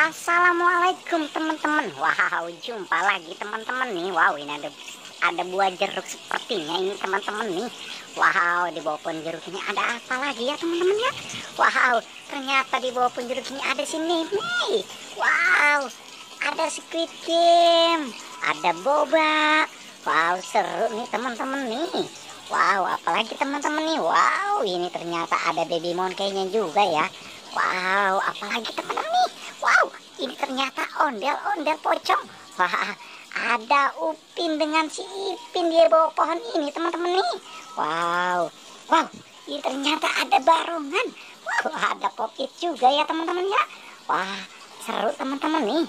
Assalamualaikum teman-teman. Wow, jumpa lagi teman-teman nih. Wow, ini ada buah jeruk sepertinya ini teman-teman nih. Wow, di bawah pohon jeruk ini ada apa lagi ya teman-teman ya? Wow, ternyata di bawah pohon jeruk ini ada sini nih. Wow, ada Squid Game, ada boba. Wow, seru nih teman-teman nih. Wow, apalagi teman-teman nih. Wow, ini ternyata ada baby monkey-nya juga ya. Wow, apalagi teman-teman nih. Wow, ini ternyata ondel-ondel pocong. Wah, ada Upin dengan si Ipin di bawah pohon ini teman-teman nih. Wow, wow, ini ternyata ada barongan. Wow, ada Popit juga ya teman-teman ya. Wah, seru teman-teman nih.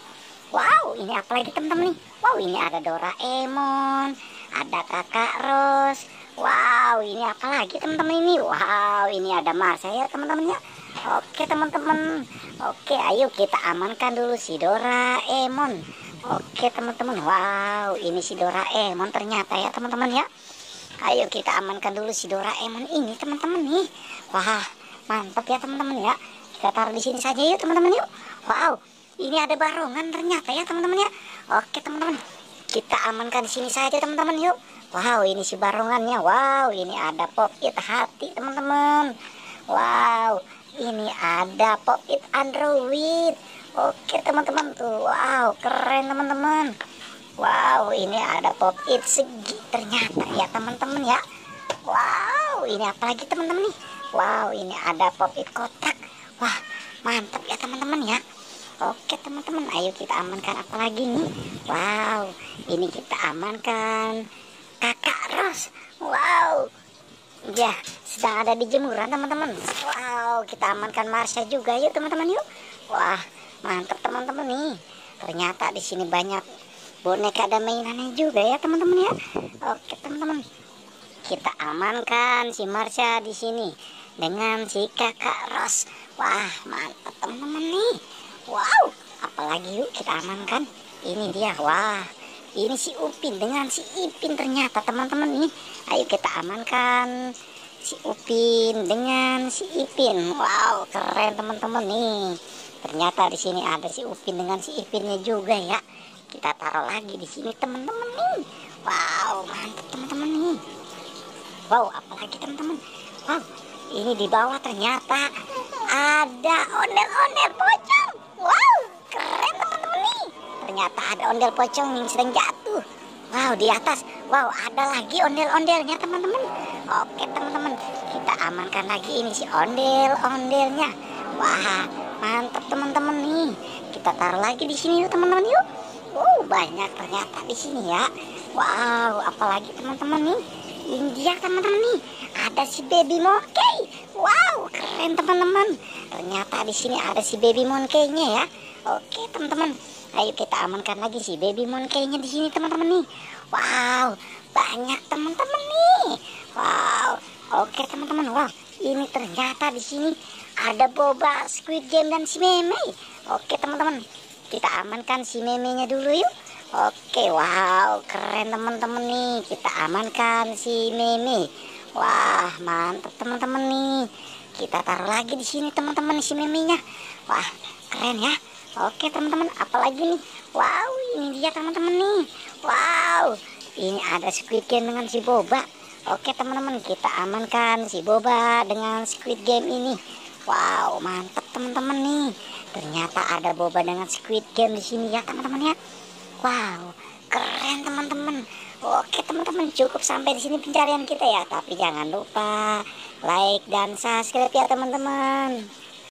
Wow, ini apa lagi teman-teman nih? Wow, ini ada Doraemon, ada Kakak Ros. Wow, ini apa lagi teman-teman ini? Wow, ini ada Marsha ya teman-teman ya. Oke teman-teman. Oke, ayo kita amankan dulu si Doraemon. Oke teman-teman. Wow, ini si Doraemon ternyata ya teman-teman ya. Ayo kita amankan dulu si Doraemon ini teman-teman nih. Wah, mantap ya teman-teman ya. Kita taruh di sini saja yuk teman-teman yuk. Wow, ini ada barongan ternyata ya teman-teman ya. Oke teman-teman, kita amankan di sini saja teman-teman yuk. Wow, ini si barongannya. Wow, ini ada Popit hati teman-teman. Wow, ini ada Popit Android. Oke teman-teman tuh. Wow, keren teman-teman. Wow, ini ada Popit segi ternyata ya teman-teman ya. Wow, ini apa lagi teman-teman nih? Wow, ini ada Popit kotak. Wah, mantap ya teman-teman ya. Oke teman-teman, ayo kita amankan apa lagi nih? Wow, ini kita amankan Kakak Ros. Wow, ya sedang ada di jemuran teman-teman. Wow, kita amankan Marsha juga yuk teman-teman yuk. Wah, mantap teman-teman nih. Ternyata di sini banyak boneka dan mainannya juga ya teman-teman ya. Oke teman-teman, kita amankan si Marsha di sini dengan si Kakak Ros. Wah, mantap teman-teman nih. Wow, apalagi yuk kita amankan. Ini dia. Wah, ini si Upin dengan si Ipin ternyata teman-teman nih. Ayo kita amankan si Upin dengan si Ipin. Wow, keren teman-teman nih. Ternyata di sini ada si Upin dengan si Ipinnya juga ya. Kita taruh lagi di sini teman-teman nih. Wow, mantap teman-teman nih. Wow, apalagi teman-teman. Wow, ini di bawah ternyata ada ondel-ondel pocong. Wow, keren teman-teman nih. Ternyata ada ondel pocong yang sedang jatuh. Wow, di atas. Wow, ada lagi ondel-ondelnya teman-teman. Oke teman-teman, kita amankan lagi ini si ondel-ondelnya. Wah, mantap teman-teman nih. Kita taruh lagi di sini yuk teman-teman yuk. Banyak ternyata di sini ya. Wow, apalagi teman-teman nih? Ini dia teman-teman nih. Ada si baby monkey. Wow, keren teman-teman. Ternyata di sini ada si baby monkey-nya ya. Oke teman-teman, ayo kita amankan lagi si baby monkey-nya di sini teman-teman nih. Wow, banyak teman-teman nih. Wow, oke teman-teman. Wow, ini ternyata di sini ada boba, Squid Game dan si Meme. Oke teman-teman, kita amankan si Meme-nya dulu yuk. Oke, wow, keren teman-teman nih. Kita amankan si Meme. Wah, mantap teman-teman nih. Kita taruh lagi di sini teman-teman si Meme-nya. Wah, keren ya. Oke teman-teman, apalagi nih? Wow, ini dia teman-teman nih. Wow, ini ada Squid Game dengan si boba. Oke teman-teman, kita amankan si boba dengan Squid Game ini. Wow, mantap teman-teman nih. Ternyata ada boba dengan Squid Game di sini ya teman-teman ya. Wow, keren teman-teman. Oke teman-teman, cukup sampai di sini pencarian kita ya. Tapi jangan lupa like dan subscribe ya teman-teman.